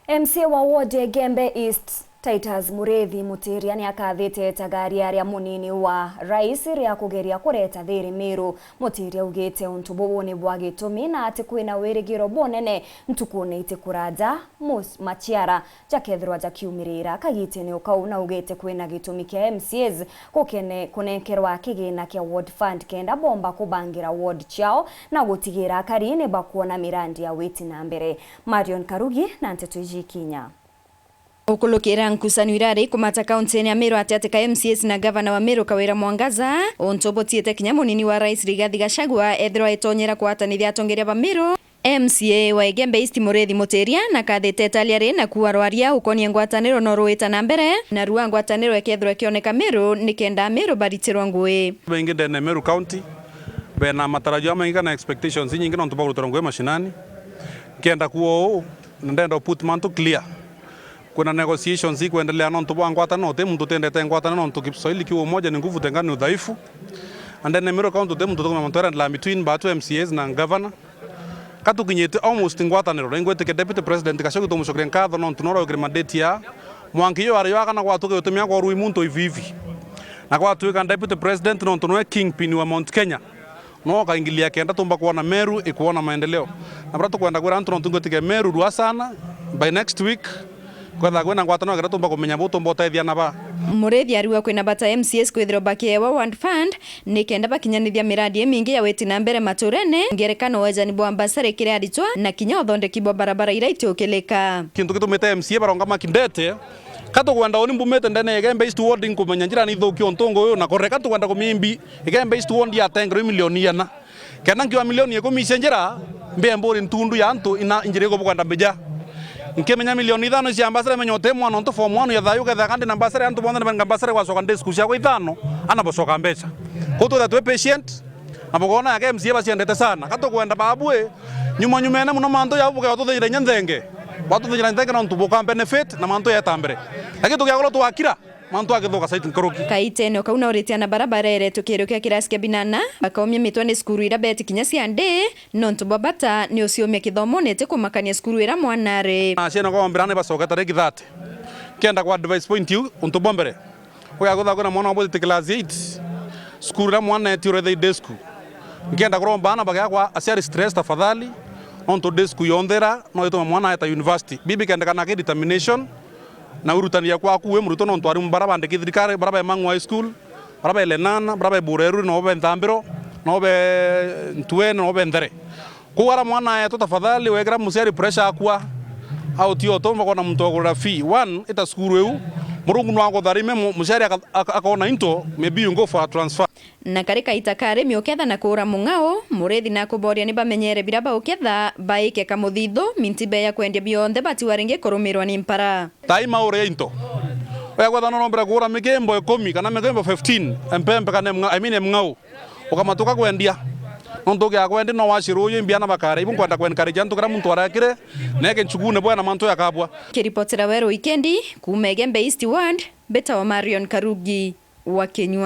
MCA wa ward Gembe East Titus Mureithi Mutiria ni akathite tagari aria munini wa rais ria kugeria kureta thiri Meru. Mutiria ugite untu bubuni bwa gitumi na ati kwina wirigiro bonene ntukune ite kuraja machiara jakethirwa jakiumirira kagite ni ukauna ugite kwina gitumi kia MCAs kunekerwa kigina kia ward fund kenda bomba kubangira ward chao na gutigira karine bakuona mirandi ya witi na mbere. Marion Karugi na Nteto Ijikinya. Ukulukira nkusanyo irari kumata kaunti ya Meru atiatika MCAs na gavana wa Meru Kawira Mwangaza ontobotiete kinya munini wa rais Rigathi Gachagua ethirwa itonyera kwatanithia atongeria ba Meru. MCA wa Gembe East Mureithi Mutiria na kathite taliari na kuarwaria ukonie ngwataniro no ruita na mbere na ruwa ngwataniro ekethirwa kioneka Meru nikenda Meru baritirwa ngui bengi ndene Meru County bena matarajio maingi na expectations nyingi no tubagurutora ngui mashinani kenda kuo ndenda put manto clear. Kuna negotiations kuendelea na ntubo ngwatano te mtu tendete ngwatano no ntukipsoili kiwo moja ni nguvu tengani udhaifu and then Meru County te mtu tokoma mantwera la between batu MCAs na governor katu kinyete almost ngwatano rengwete ke deputy president kashoki to mushokren kadho no tunoro ogre mandate ya mwangiyo ariyo kana gwatuke utumia kwa rui muntu ivivi na kwa tuika deputy president no tunwe kingpin wa Mount Kenya no kaingilia kenda tumba kuona Meru ikuona maendeleo na brato kwenda kwa antu no tungotike Meru rua sana by next week kwenda kwena ngwatano agera tumba kumenya buto mbota ithia na ba Mureithi ariwa kwina bata MCAs kwithiro bakiwa ward fund nikenda bakinyanithia miradi mingi ya weti na mbere maturene ngerekano wajani bwa ambasare kire aritwa na kinya uthondeki bwa barabara ira itiokeleka kintu kitumite MCA baronga makindete kato kwenda oni mbumete ndene Gembe East ward nkumenya njira ni thukio ntongo uyu na koreka tu kwenda kumimbi Gembe East ward ya tengro milioni yana kana nkiwa milioni 10 njira mbembori ntundu ya antu ina njire go kwenda beja nkemenya milioni 5 cia ambasare menyote mwana onto form 1 ya thayu ketha kandi na ambasare antu bonde na ambasare kwa soka ndesku cia kwa 5 ana bosoka mbecha kuto that we patient na bogona ya MCA basiendete sana kato kwenda babue nyuma ene muno manto ya buke watuthira nyanthenge watuthira nyanthenge na ntuboka benefit na manto ya tambere lakini tukiagolo twakira manto agithuka site nkaruki kaitene kauna uritia na barabara ere tukirukia kirasi kia binana bakaumia mitwane skuru ira beti kinya ciande no ntubabata ni uciumia kithomo nete kumakania skuru ira mwanare na ciana kwa mbirane bacoka tariki 30 kenda kwa advice point you untubombere oya gutha kuna mwana wabo te class 8 skuru ira mwana ti ure desku ngenda kuromba ana bagya kwa asiari stress tafadhali onto desku yondera no yeto mwana eta university bibi kenda kana ke determination na urutania kwa kuwe muruto no ntwari mbaraba ndeke thirikari baraba Mang'u High School baraba Lenana baraba Bureru no be Nthambiro no be Ntwe no be Ndere kuwara mwana yeto tafadhali wegra musiari pressure akwa au tio tomba kona mtu agura fee one ita skuru eu murungu no ago tharime musiari akaona into maybe go for a transfer na karika itakare mioketha na kura mungao Mureithi na kuboria ni bamenyere biraba uketha baike kamuthitho mintibe ya kwendia bionde bati waringe kurumirwa ni mpara taima ore into oya kwa thano nombra kura mikembo 10 kana mikembo 15 empembe kana mngao ukamatuka kwendia nondoge akwendi no washiruyo imbiana bakara ibu kwenda kwenkarija ntu kara muntu arakire neke nchugune bwana manto yakabwa kiripotera wero weekendi kuma Gembe East ward beta wa Marion Karugi wa Kenywa.